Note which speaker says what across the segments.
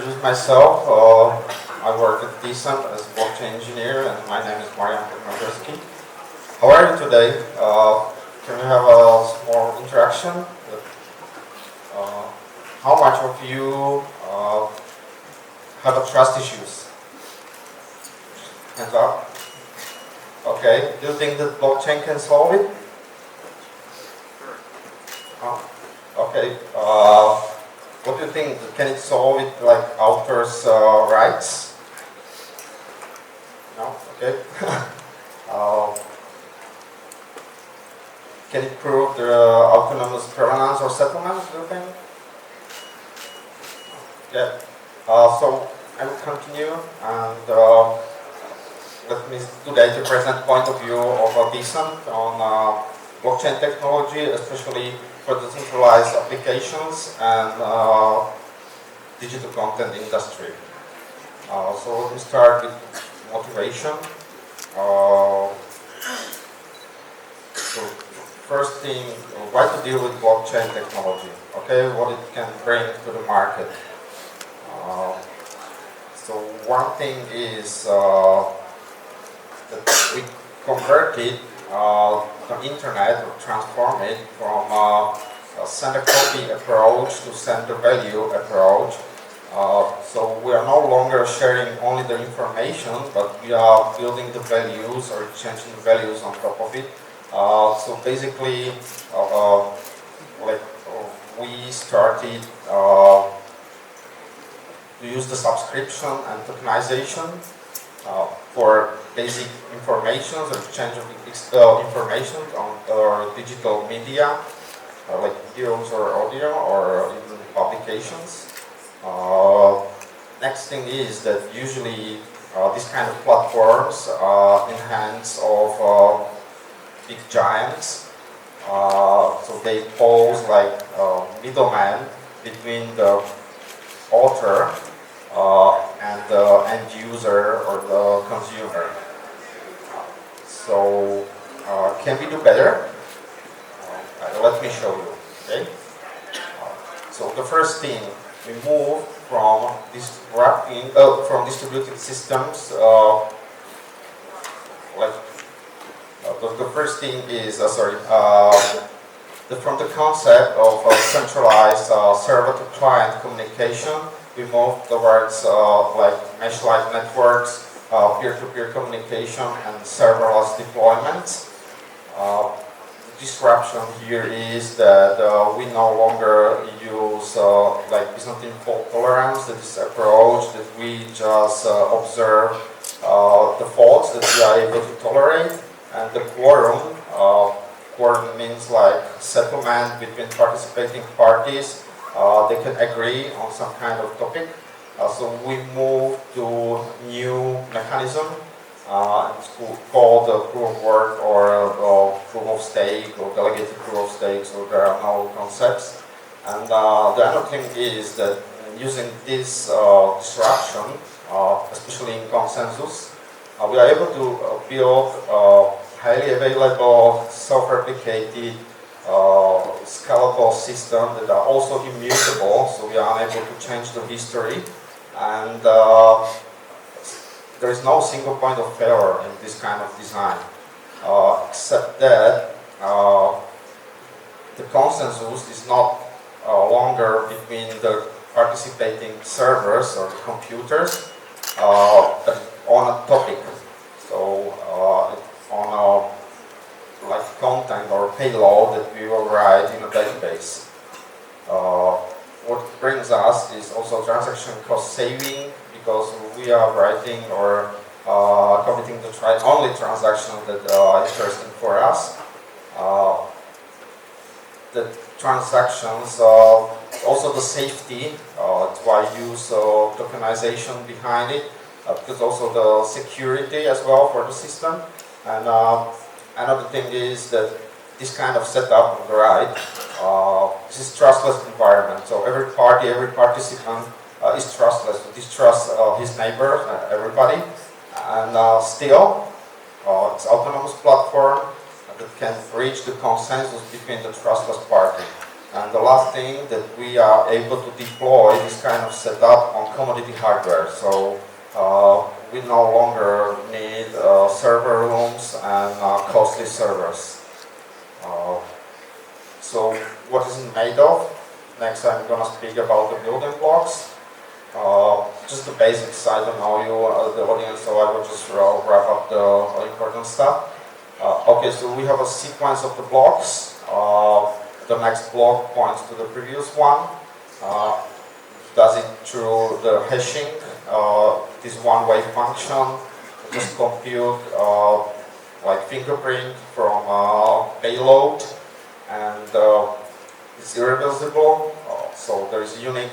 Speaker 1: introduce myself. I work at Decent as a blockchain engineer, and my name is Marian Podmajersky. How are you today? Can we have a small interaction? How much of you have a trust issues? Hands up. Okay. Do you think that blockchain can solve it? Okay. What do you think? Can it solve it like authors' rights? No? Okay. Can it prove the autonomous provenance or settlement, do you think? Yeah. So I will continue, and let me today to present point of view of Decent on blockchain technology, especially for the centralized applications and digital content industry. So let me start with motivation. So first thing, why to deal with blockchain technology? Okay, what it can bring to the market. So one thing is that we converted the internet, or transform it from a send a copy approach to send a value approach. So we are no longer sharing only the information, but we are building the values or changing the values on top of it. So basically, we started to use the subscription and tokenization for basic information, or exchange of information on our digital media, like videos or audio or even publications. Next thing is that usually these kind of platforms in hands of big giants, so they pose like middleman between the author and the end user or the consumer. So can we do better? Let me show you. Okay. So the first thing, we move from from distributed systems. The first thing is from the concept of centralized server-to-client communication, we move towards like mesh-like networks, peer-to-peer communication, and serverless deployments. Disruption here is that we no longer use like Byzantine fault tolerance, that is approach that we just observe the faults that we are able to tolerate, and the quorum. Quorum means like settlement between participating parties. They can agree on some kind of topic. So we move to new mechanism. It's called proof of work or proof of stake or delegated proof of stake. So there are no concepts. And the other thing is that using this disruption, especially in consensus, we are able to build highly available, self-replicated, scalable system that are also immutable, so we are unable to change the history, and there is no single point of failure in this kind of design, except that the consensus is not longer between the participating servers or computers, but on a topic. So on a like content or payload that we will write in a database. What brings us is also transaction cost saving, because we are writing or committing the only transaction that are interesting for us. The transactions, also the safety, that's why I use tokenization behind it, because also the security as well for the system. And another thing is that this kind of setup on the right, this is trustless environment. So every party, every participant is trustless, distrusts his neighbor, everybody. And still, it's autonomous platform that can reach the consensus between the trustless party. And And the last thing, that we are able to deploy this kind of setup on commodity hardware. So we no longer need server rooms and costly servers. So what is it made of? Next I'm going to speak about the building blocks. Just the basics, I don't know you, the audience, so I will just wrap up the important stuff. Okay, so we have a sequence of the blocks. The next block points to the previous one. Does it through the hashing. This one-way function just compute like fingerprint from payload, and it's irreversible. So there is a unique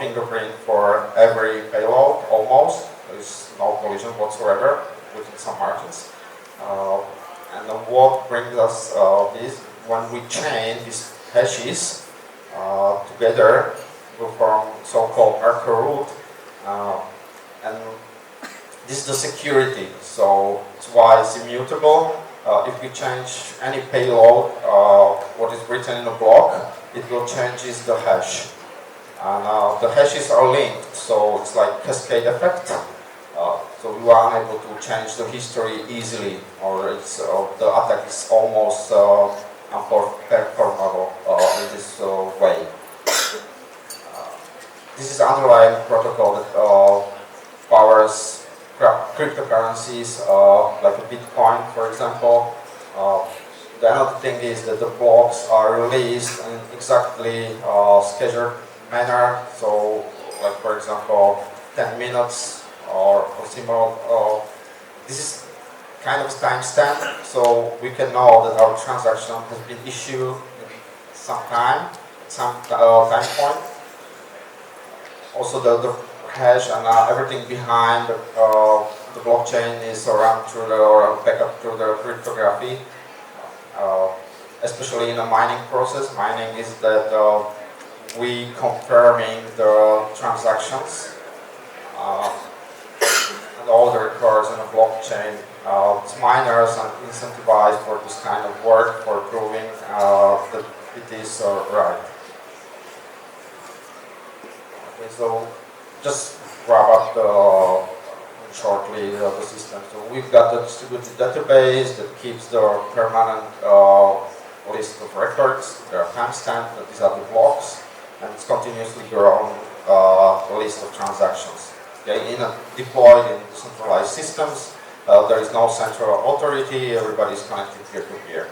Speaker 1: fingerprint for every payload, almost. There is no collision whatsoever within some margins. And what brings us this, when we chain these hashes together, we form so-called Merkle root. And this is the security, so it's why it's immutable. If we change any payload, what is written in a block, it will change the hash. And the hashes are linked, so it's like cascade effect. So you are unable to change the history easily, or it's, the attack is almost unperformable in this way. This is the underlying protocol that powers cryptocurrencies like a Bitcoin, for example. The other thing is that the blocks are released in exactly scheduled manner. So, like for example, 10 minutes or similar. This is kind of timestamp, so we can know that our transaction has been issued some time point. Also, the hash and everything behind the blockchain is run through or backup through the cryptography, especially in a mining process. Mining is that we confirming the transactions, and all the records in a blockchain. Miners are incentivized for this kind of work, for proving that it is right. Okay, so just wrap up shortly the system. So we've got the distributed database that keeps the permanent list of records. There are timestamps, these are the blocks, and it's continuously grown list of transactions. Okay, deployed in centralized systems, there is no central authority, everybody is connected peer-to-peer.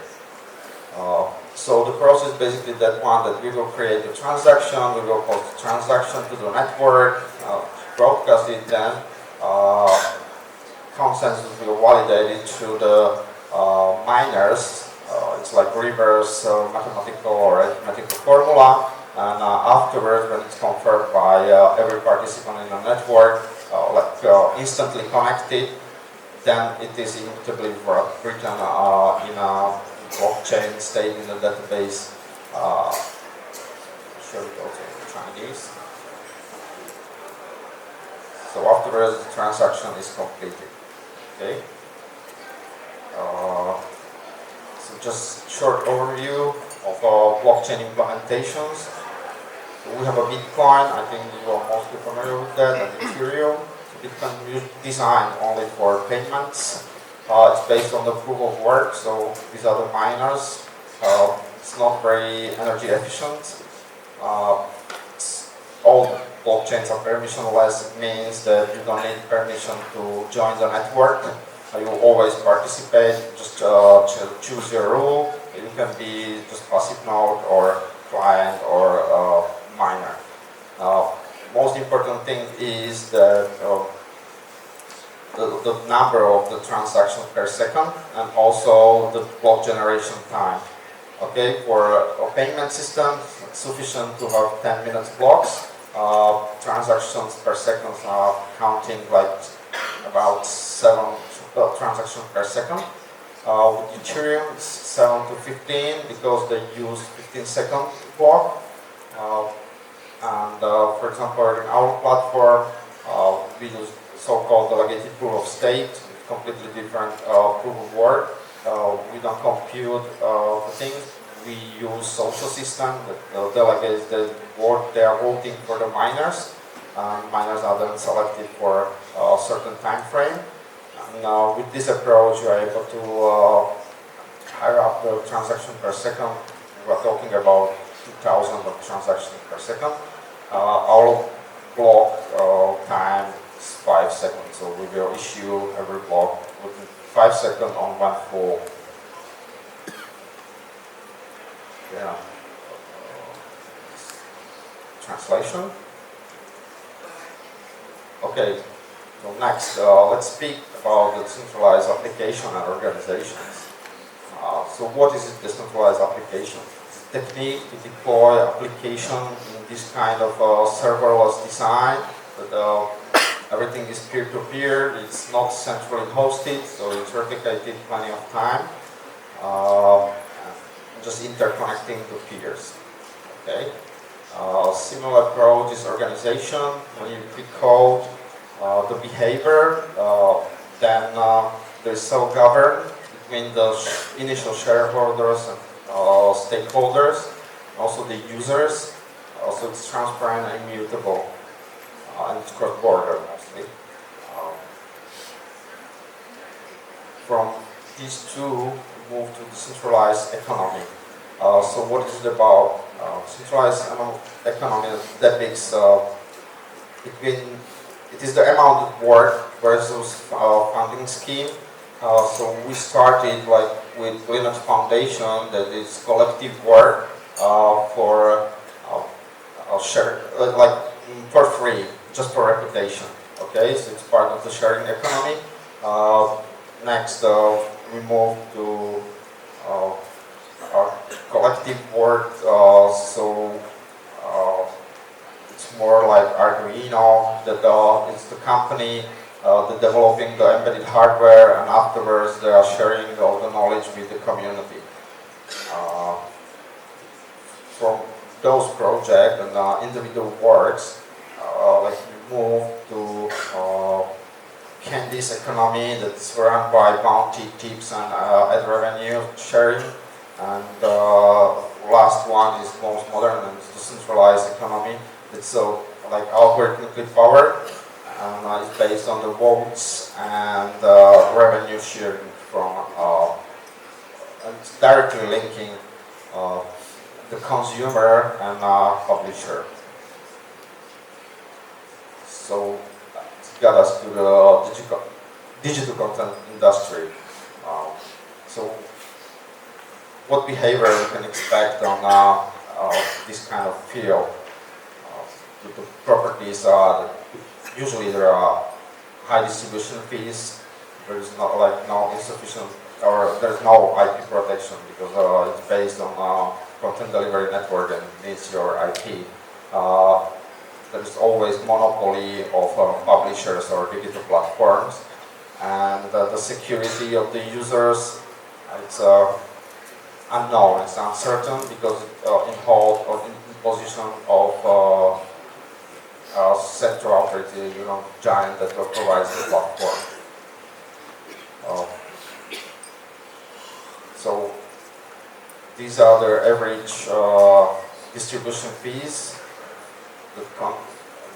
Speaker 1: So the process is basically that one, that we will create a transaction, we will post the transaction to the network, broadcast it, then consensus will validate it through the miners. It's like reverse mathematical or arithmetical formula, and afterwards, when it's confirmed by every participant in the network, instantly connected, then it is immutably written in a blockchain, stayed in the database. Show it also in Chinese. So afterwards, the transaction is completed. Okay. So just short overview of blockchain implementations. So we have a Bitcoin. I think you are mostly familiar with that, and Ethereum. Bitcoin is designed only for payments. It's based on the proof of work, so these are the miners. It's not very energy efficient. All the blockchains are permissionless. It means that you don't need permission to join the network. You always participate, just choose your role. You can be just passive node or client or miner. Most important thing is that the number of the transactions per second, and also the block generation time. Okay, for a payment system, it's sufficient to have 10 minutes blocks. Transactions per second are counting like about 7 transactions per second. With Ethereum, it's 7 to 15 because they use 15-second block. For example, in our platform, we use so-called delegated proof of stake, completely different proof of work. We don't compute the things. we use social system that delegates the work they are voting for the miners. Miners are then selected for a certain time frame. And with this approach, you are able to higher up the transaction per second. We are talking about 2,000 of transactions per second. Our block time is 5 seconds, so we will issue every block within 5 seconds on one full. Yeah. Translation. Okay. So next, let's speak about the centralized application and organizations. So what is a decentralized application? It's a technique to deploy application in this kind of serverless design. But, everything is peer-to-peer. It's not centrally hosted, so it's replicated plenty of time. Just interconnecting the peers. Okay. Similar approach is organization. When you decode the behavior, then there's self-governed between the initial shareholders and stakeholders, also the users. Also, it's transparent and immutable, and it's cross-border mostly. From these two, we move to decentralized economy. So, what is it about? Centralized economy depicts between. It is the amount of work versus funding scheme. So we started like with Linux Foundation, that is collective work for share, like for free, just for reputation. Okay, so it's part of the sharing economy. Next, we move to collective work. So it's more like Arduino, that it's the company developing the embedded hardware, and afterwards they are sharing all the knowledge with the community. From those projects and individual works, like we move to Candy's economy, that's run by bounty tips and ad revenue sharing. And last one is most modern, and it's the centralized economy. It's like algorithmically powered, and it's based on the votes and revenue sharing from, and it's directly linking the consumer and publisher. So it got us to the digital content industry. So what behavior we can expect on this kind of field? The properties are usually there are high distribution fees. There is no insufficient, or there's no IP protection because it's based on content delivery network and needs your IP. There is always monopoly of publishers or digital platforms, and the security of the users, it's unknown, it's uncertain because in hold or in position of central authority, giant that provides the platform. So these are the average distribution fees.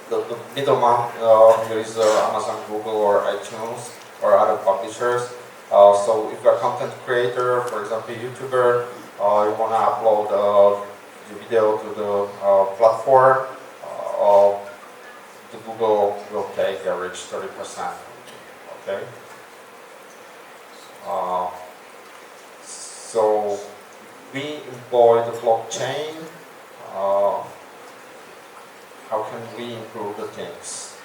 Speaker 1: The middleman here is Amazon, Google, or iTunes, or other publishers. So if you're a content creator, for example, YouTuber, you want to upload the video to the platform, the Google will take average 30%. Okay. So we employ the blockchain. How can we improve the things?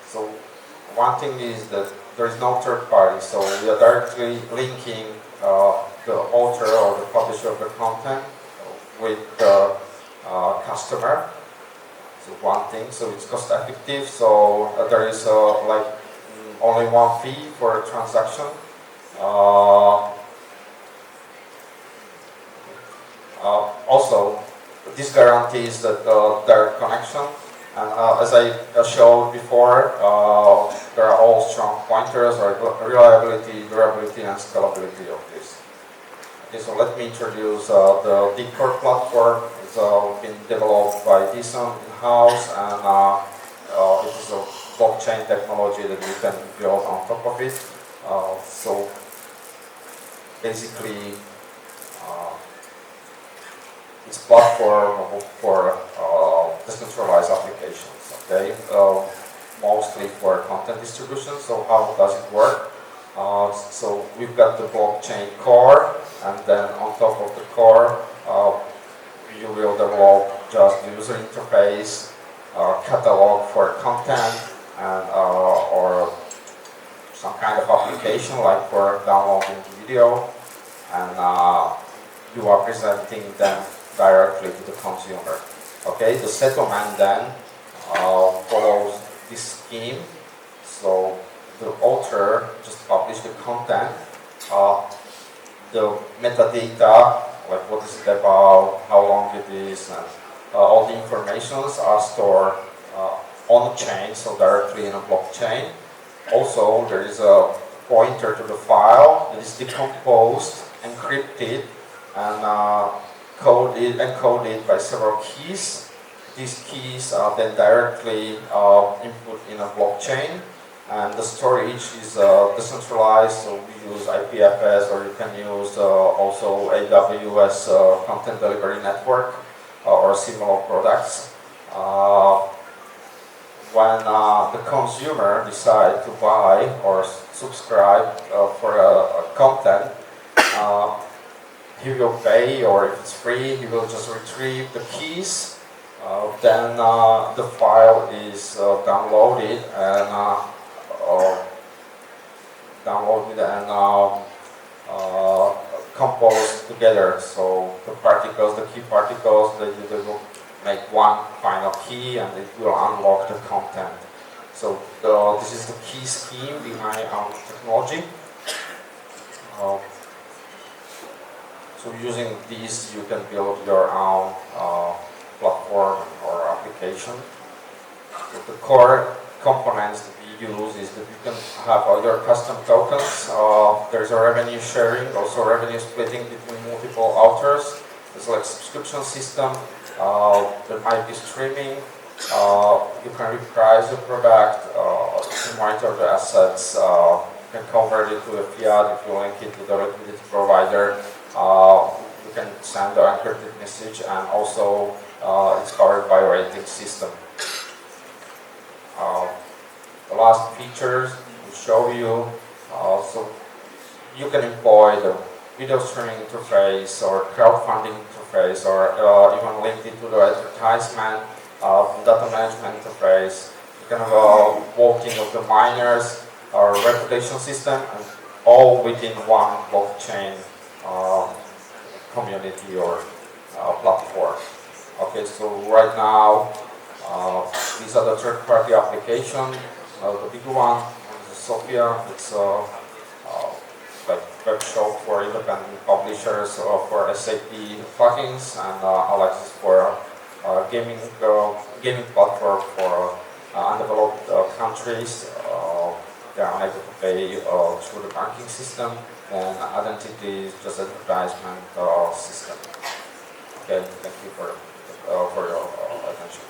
Speaker 1: So one thing is that there is no third party, so we are directly linking the author or the publisher of the content with the customer. So one thing, so it's cost effective, so there is like only one fee for a transaction. Also, this guarantees that direct connection, and as I showed before, there are all strong pointers or reliability, durability, and scalability of this. Okay, so let me introduce the Core platform. It's been developed by Dyson in-house, and it is a blockchain technology that you can build on top of it. So basically, it's a platform for decentralized applications. Okay, mostly for content distribution. So how does it work? So we've got the blockchain core, and then on top of the core, you will develop just the user interface, catalog for content, and or some kind of application like for downloading video, and you are presenting them directly to the consumer. Okay, the settlement then follows this scheme. So the author just published the content, the metadata, like what is it about, how long it is, and all the informations are stored on a chain, so directly in a blockchain. Also, there is a pointer to the file that is decomposed, encrypted, and encoded by several keys. These keys are then directly input in a blockchain, and the storage is decentralized, so we use IPFS, or you can use also AWS content delivery network or similar products. When the consumer decides to buy or subscribe for content, he will pay, or if it's free, he will just retrieve the keys. Then the file is downloaded and composed together. So the particles, the key particles, they will make one final key, and it will unlock the content. So this is the key scheme behind our technology. So using these, you can build your own platform or application. So the core components that we use is that you can have all your custom tokens. There's a revenue sharing, also revenue splitting between multiple authors. There's like subscription system. There might be streaming. You can reprice the product. You can monitor the assets. You can convert it to a fiat if you link it to the liquidity provider. You can send the encrypted message, and also it's covered by a rating system. The last features will show you. So you can employ the video streaming interface or crowdfunding interface, or even link it to the advertisement, data management interface. You can have voting of the miners, or reputation system, and all within one blockchain community or platform. Okay, so right now these are the third-party application. The big one is Sophia. It's like web shop for independent publishers for SAP plugins, and Alex is for gaming platform for undeveloped countries. They are unable to pay through the banking system, and identity is just advertisement system. Okay, thank you for your attention.